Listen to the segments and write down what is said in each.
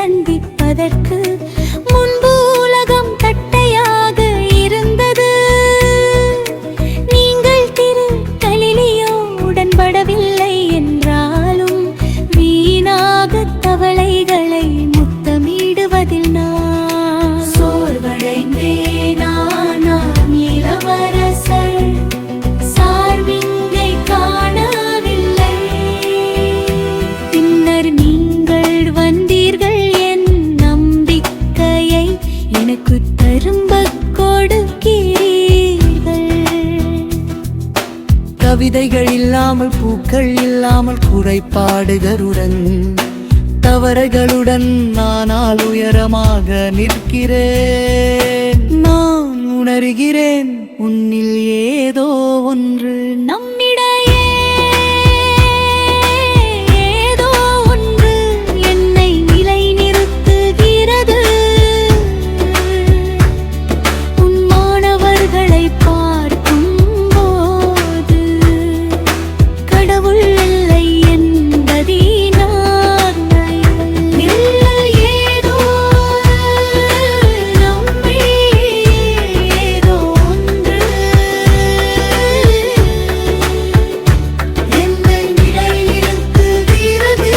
சந்திப்பதற்கு முன்பு உலகம் தட்டையாக இருந்தது. நீங்கள் திரு கலிலியோ உடன்படவில்லை என்றாலும் வீணாக தவளைகளை முத்தமிடுவதில் நான் சோர்வடைந்தேன். நான் இளவரசர் சார்பிங்கை காணவில்லை. பின்னர் நீங்கள் வந்தீர்கள், என் நம்பிக்கையை எனக்கு திரும்பக் கொடுக்கிறீர்கள். கவிதைகள் இல்லாமல், பூக்கள் இல்லாமல், குறைபாடுகளுடன், தவறுகளுடன் நானால் உயரமாக நிற்கிறேன். நான் உணர்கிறேன், உன்னில் ஏதோ ஒன்று நம்மிடையே ஏதோ ஒன்று என்னை நிலைநிறுத்துகிறது. உன் மாணவர்களை பார்க்கும்போது கடவுள் இல்லை என்பதினால் ஏதோ நம்மை ஏதோ ஒன்று என்னை நிலைநிறுத்துகிறது.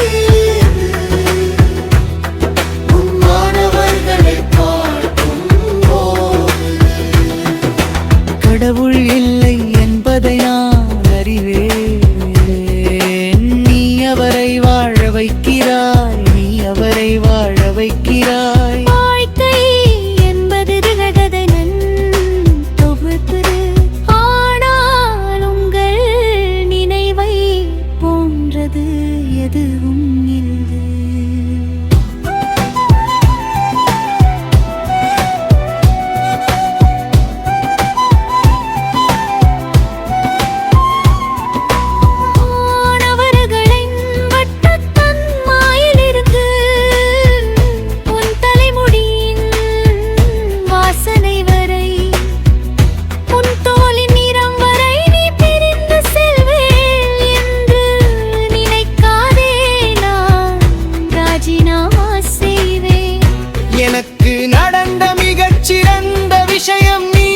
உன் மாணவர்களை பார்க்கும்போது கடவுள் இல்லை என்பதை நான் அறிவேன். நீ அவரை வாழ வைக்கிறாய், நீ அவரை வாழ வைக்கிறாய். வாழ்க்கை என்பது திகழ்கதனன் தொகுப்பு. ஆனால் உங்கள் நினைவை போன்றது எதுவும் இல்லை. மாணவர்களின் வட்டத்தன் மாயிலிருந்து உன் தலைமுடியின் வாசனை வரை, உன் தோலின் நிறம் வரை நீ பிரிந்து செல்வேன் என்று நினைக்காதே. நான் ராஜினாமா செய்வேன். எனக்கு நடந்த மிகச் சிறந்த விஷயம் நீ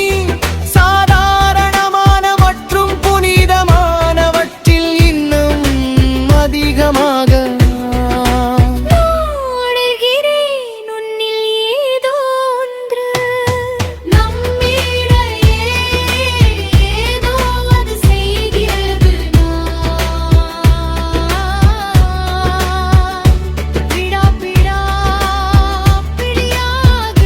சாதாரணமான மற்றும் புனிதமானவற்றில் இன்னும் அதிகமாக உணர்கிறேன், உன்னில் ஏதோ ஒன்று நம்மிடையே ஏதோ அது செய்கிறது. பிடியாக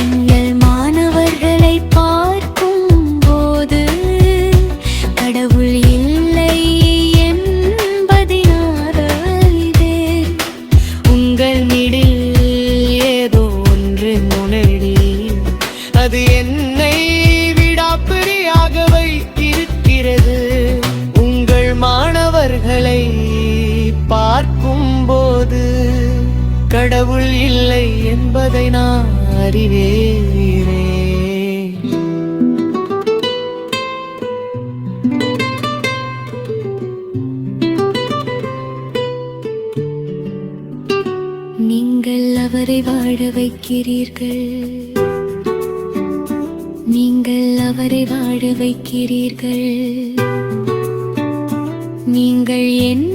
எங்கள் மாணவர்களை பார்க்கும்போது கடவுள் இல்லை என்பதினால் அறிவேன். உங்கள் மிடில் ஏதோ ஒன்று உணர்கிறேன். அது என்னை விடாப்பிரியாக வைத்திருக்கிறது. உங்கள் மாணவர்களை பார்க்கும்போது கடவுள் இல்லை என்பதை நான் அறிவேன். நீங்கள் அவரை வாழ வைக்கிறீர்கள், நீங்கள் அவரை வாழ வைக்கிறீர்கள். நீங்கள் என்